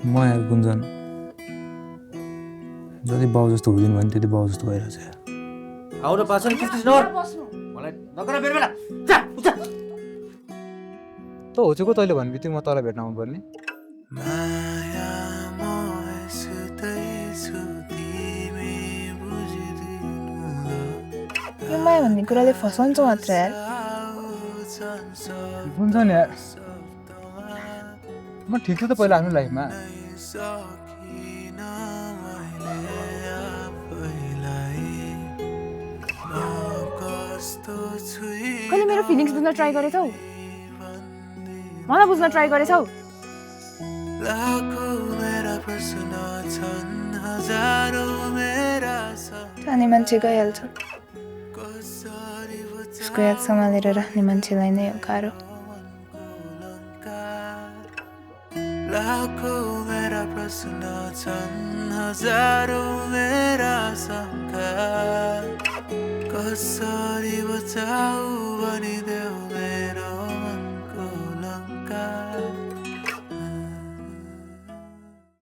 म यार गुन्जन जति बाउ जस्तो हुँदिन भने त्यति बाउ जस्तो भइरहेछ यार आउ न पाछन् किस नर मलाई नगर बेर बेला जा उता त होचेको तैँले भन्ने बित्तिकै म तँलाई भेट्न आउनुपर्ने यो माया भन्ने कुराले फसाउँछ मात्र यार गुन्जन यार म ठिक छु त पहिला आफ्नो लाइफमा कहिले मेरो फिलिङ्स बुझ्न ट्राई गरेछौ मलाई बुझ्न ट्राई गरेछौ जाने मान्छे गइहाल्छ उसको याद सम्हालेर राख्ने मान्छेलाई नै हो गाह्रो लाखौं मेरा प्रश्न छन् हजारौं मेरा शंका कसरी बचाऊ भनिदे